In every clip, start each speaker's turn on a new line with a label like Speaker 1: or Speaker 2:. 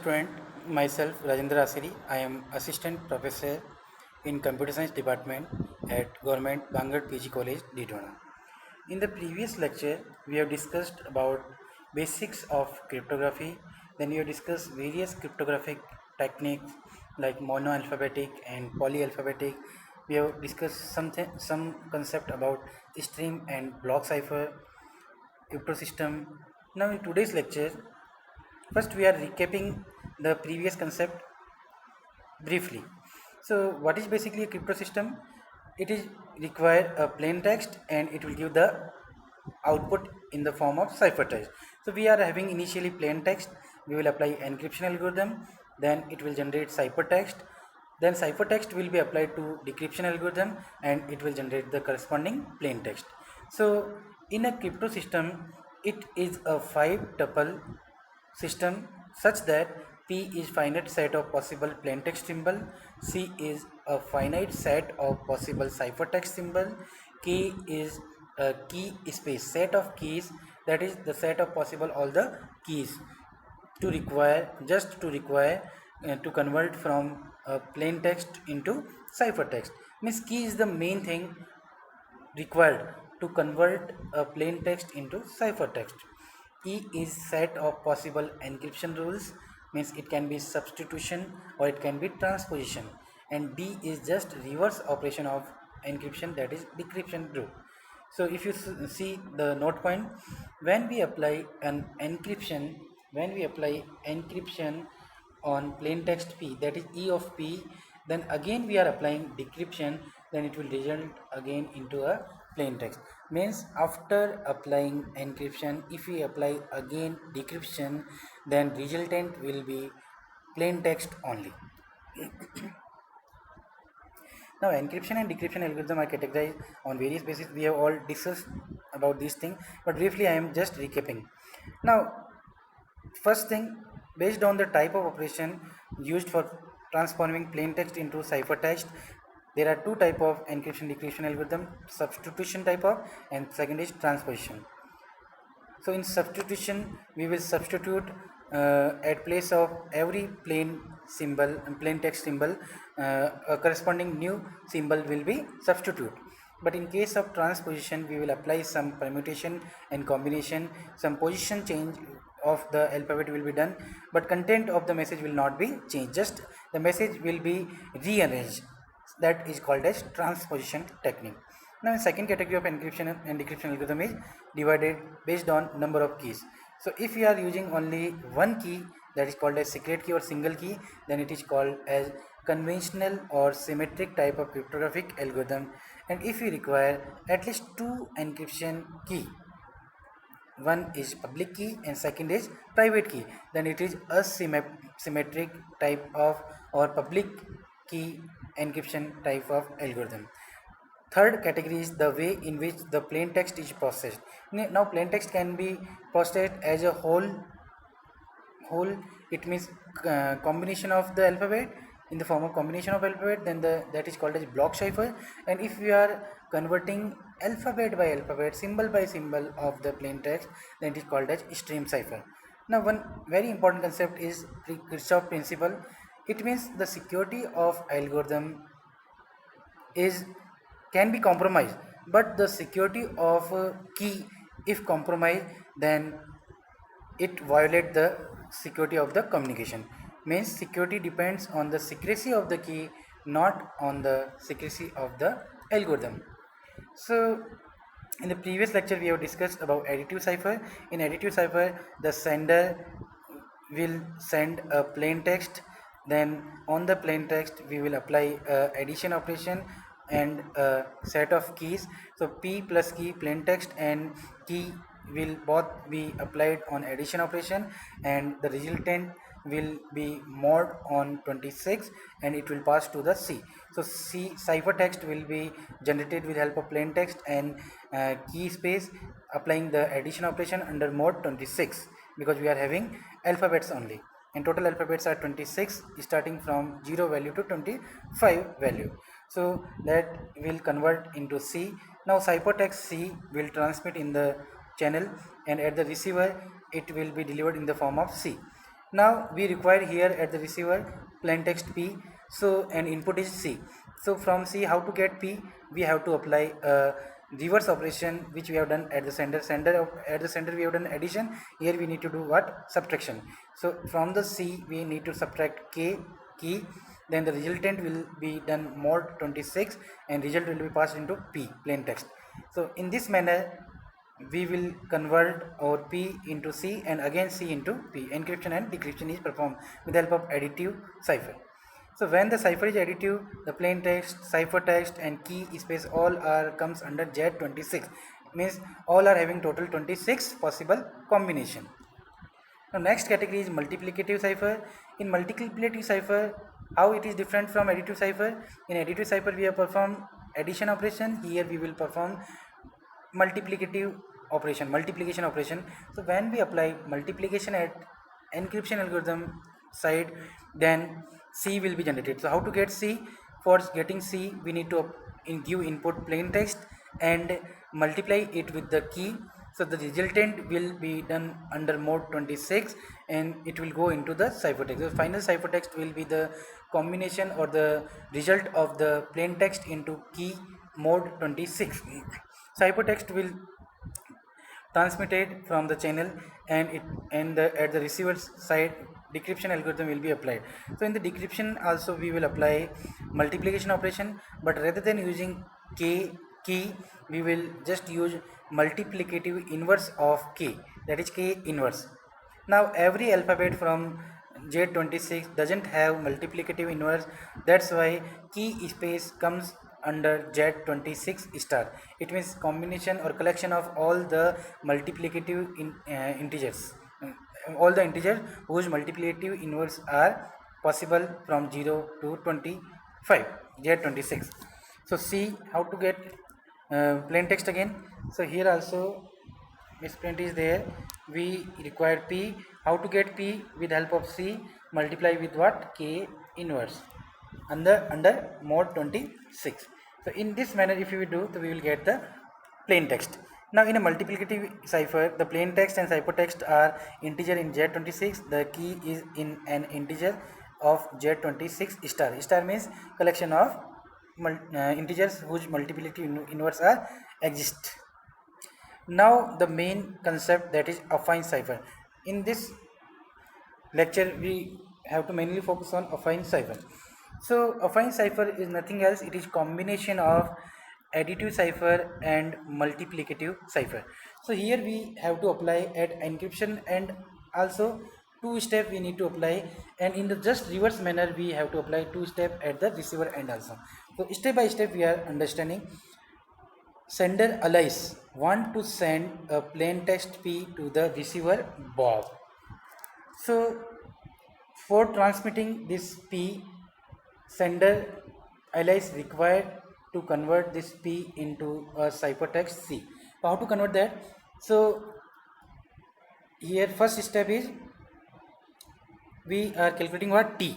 Speaker 1: student, myself Rajendra Aaseri. I am assistant professor in computer science department at Government Bangalore PG College, Didwana. In the previous lecture, we have discussed about basics of cryptography. Then we have discussed various cryptographic techniques like monoalphabetic and polyalphabetic. We have discussed some concept about stream and block cipher, crypto system. Now in today's lecture, first we are recapping the previous concept briefly. So what is basically a crypto system? It is require a plain text and it will give the output in the form of ciphertext. So we are having initially plain text, we will apply encryption algorithm, then it will generate ciphertext, then ciphertext will be applied to decryption algorithm and it will generate the corresponding plain text. So in a crypto system, it is a 5-tuple system such that P is finite set of possible plaintext symbol, C is a finite set of possible ciphertext symbol, K is a key space set of keys, that is the set of possible all the keys to convert from plain text into ciphertext. Means key is the main thing required to convert a plain text into ciphertext. E is set of possible encryption rules, means it can be substitution or it can be transposition, and D is just reverse operation of encryption, that is decryption rule. So if you see the note point, when we apply encryption on plain text P, that is E of P, then again we are applying decryption, then it will result again into a plain text. Means after applying encryption, if we apply again decryption, then resultant will be plain text only. Now encryption and decryption algorithm are categorized on various bases. We have all discussed about this thing, but briefly I am just recapping. Now first thing, based on the type of operation used for transforming plain text into ciphertext, there are two type of encryption decryption algorithm: substitution type of, and second is transposition. So in substitution, we will substitute at place of every plain text symbol, a corresponding new symbol will be substituted. But in case of transposition, we will apply some permutation and combination, some position change of the alphabet will be done, but content of the message will not be changed, just the message will be rearranged. That is called as transposition technique. Now the second category of encryption and decryption algorithm is divided based on number of keys. So if we are using only one key, that is called as secret key or single key, then it is called as conventional or symmetric type of cryptographic algorithm. And if we require at least two encryption key, one is public key and second is private key, then it is a symmetric type of or public key encryption type of algorithm. Third category is the way in which the plain text is processed. Now plain text can be processed as a whole, it means combination of the alphabet, in the form of combination of alphabet, then that is called as block cipher. And if we are converting alphabet by alphabet, symbol by symbol of the plain text, then it is called as stream cipher. Now one very important concept is Kirchhoff principle. It means the security of algorithm can be compromised, but the security of key, if compromised, then it violates the security of the communication. Means security depends on the secrecy of the key, not on the secrecy of the algorithm. So in the previous lecture we have discussed about additive cipher. In additive cipher, the sender will send a plain text, then on the plain text we will apply addition operation and a set of keys. So P plus key, plain text and key will both be applied on addition operation, and the resultant will be mod on 26 and it will pass to the C. So C ciphertext will be generated with help of plain text and key space, applying the addition operation under mod 26, because we are having alphabets only, and total alphabets are 26 starting from 0 value to 25 value. So that will convert into C. Now ciphertext C will transmit in the channel, and at the receiver it will be delivered in the form of C. Now we require here at the receiver plain text P, so and input is C. So from C, how to get P? We have to apply a reverse operation which we have done at the at the center we have done addition. Here we need to do what? Subtraction. So from the C we need to subtract K key, then the resultant will be done mod 26 and result will be passed into P plain text. So in this manner we will convert our P into C and again C into P. Encryption and decryption is performed with the help of additive cipher. So when the cipher is additive, the plain text, cipher text and key space all are comes under Z26. Means all are having total 26 possible combination. Now next category is multiplicative cipher. In multiplicative cipher, how it is different from additive cipher? In additive cipher we have performed addition operation. Here we will perform multiplication operation. So when we apply multiplication at encryption algorithm side, then C will be generated. So how to get C? For getting C we need to give input plain text and multiply it with the key. So the resultant will be done under mode 26 and it will go into the ciphertext. The final ciphertext will be the combination or the result of the plain text into key mode 26. Ciphertext will transmitted from the channel and at the receiver side decryption algorithm will be applied. So in the decryption also we will apply multiplication operation, but rather than using k key we will just use multiplicative inverse of k, that is k inverse. Now every alphabet from Z26 doesn't have multiplicative inverse, that's why key space comes under Z26 star. It means combination or collection of all the multiplicative integers, all the integers whose multiplicative inverse are possible from 0 to 25, Z26. So see how to get plain text again. So here also misprint is there. We require P. How to get P? With help of C, multiply with what? K inverse under mode 26. So in this manner if we do, so we will get the plain text. Now in a multiplicative cipher, the plain text and ciphertext are integer in Z26. The key is in an integer of Z26 star. Star means collection of integers whose multiplicity inverse are exist. Now the main concept, that is affine cipher. In this lecture we have to mainly focus on affine cipher. So affine cipher is nothing else, it is combination of additive cipher and multiplicative cipher. So here we have to apply at encryption and also two step we need to apply, and in the just reverse manner we have to apply two step at the receiver end also. So step by step we are understanding. Sender Alice want to send a plain text P to the receiver Bob. So for transmitting this P, sender Alice required to convert this P into a ciphertext C. So how to convert that? So here first step is we are calculating what? T.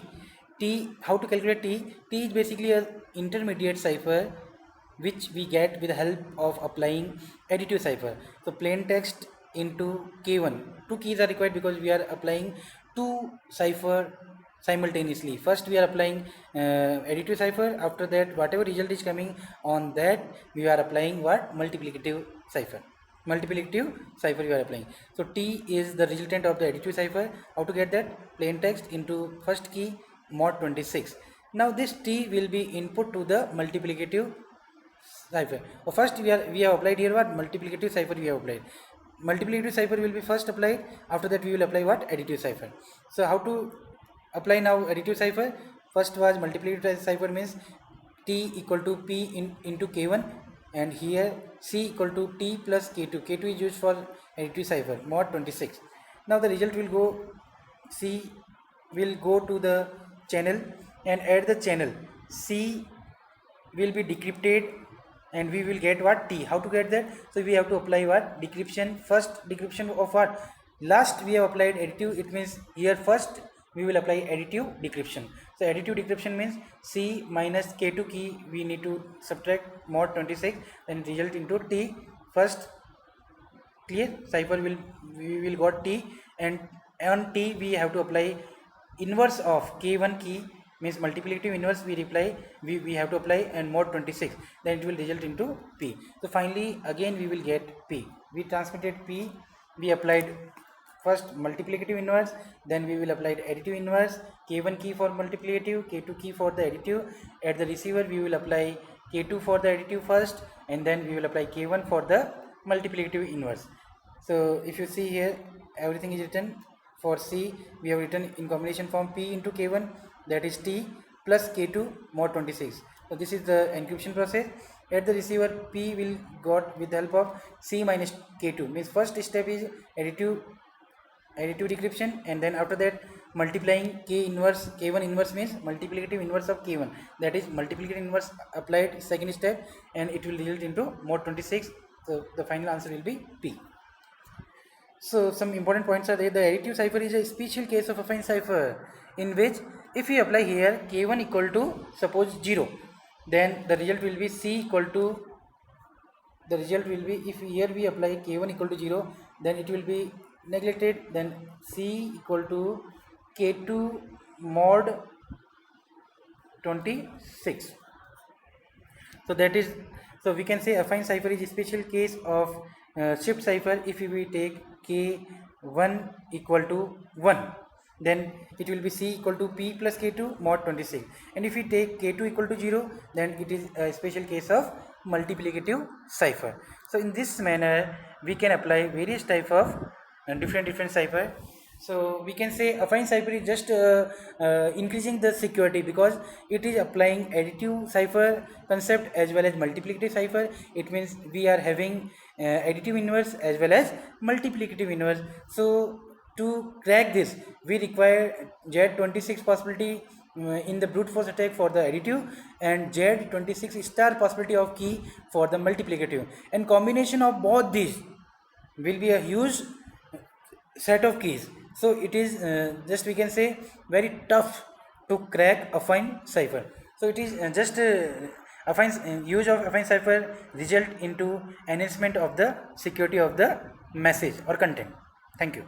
Speaker 1: T, how to calculate T? T is basically a intermediate cipher which we get with the help of applying additive cipher. So plain text into K1. Two keys are required because we are applying two cipher simultaneously. First we are applying additive cipher, after that whatever result is coming on that we are applying what? Multiplicative cipher. Multiplicative cipher we are applying. So T is the resultant of the additive cipher. How to get that? Plain text into first key mod 26. Now this T will be input to the multiplicative cipher. First we have applied here what? Multiplicative cipher we have applied. Multiplicative cipher will be first applied, after that we will apply what? Additive cipher. So how to apply now additive cipher? First was multiplicative cipher, means T equal to P into K1, and here C equal to T plus K2. K2 is used for additive cipher mod 26. Now the result will go, C will go to the channel, and at the channel C will be decrypted and we will get what? T. How to get that? So we have to apply what? Decryption. First decryption of what? Last we have applied additive, it means here first we will apply additive decryption. So additive decryption means C minus K2 key we need to subtract mod 26 and result into T. First clear cipher we will got T, and on T we have to apply inverse of K1 key, means multiplicative inverse we have to apply, and mod 26, then it will result into P. So finally again we will get P. We transmitted P, we applied first multiplicative inverse, then we will apply the additive inverse, K1 key for multiplicative, K2 key for the additive. At the receiver we will apply K2 for the additive first, and then we will apply K1 for the multiplicative inverse. So if you see here, everything is written. For C we have written in combination form P into K1, that is T plus K2 mod 26. So this is the encryption process. At the receiver P will got with the help of C minus K2, means first step is additive decryption, and then after that multiplying K inverse, K1 inverse means multiplicative inverse of K1, that is multiplicative inverse applied second step, and it will result into mod 26. So the final answer will be P. So some important points are there. The additive cipher is a special case of affine cipher in which if we apply here K1 equal to suppose 0, then the result will be C equal to, the result will be, if here we apply K1 equal to 0, then it will be neglected, then C equal to K2 mod 26. So that is, so we can say affine cipher is a special case of shift cipher. If we take K1 equal to 1, then it will be C equal to P plus K2 mod 26, and if we take K2 equal to 0, then it is a special case of multiplicative cipher. So in this manner we can apply various type of different cipher. So we can say affine cipher is just increasing the security, because it is applying additive cipher concept as well as multiplicative cipher. It means we are having additive inverse as well as multiplicative inverse. So to crack this we require Z26 possibility in the brute force attack for the additive, and Z26 star possibility of key for the multiplicative, and combination of both these will be a huge set of keys. So it is just we can say very tough to crack affine cipher. So it is affine use of affine cipher result into enhancement of the security of the message or content. Thank you.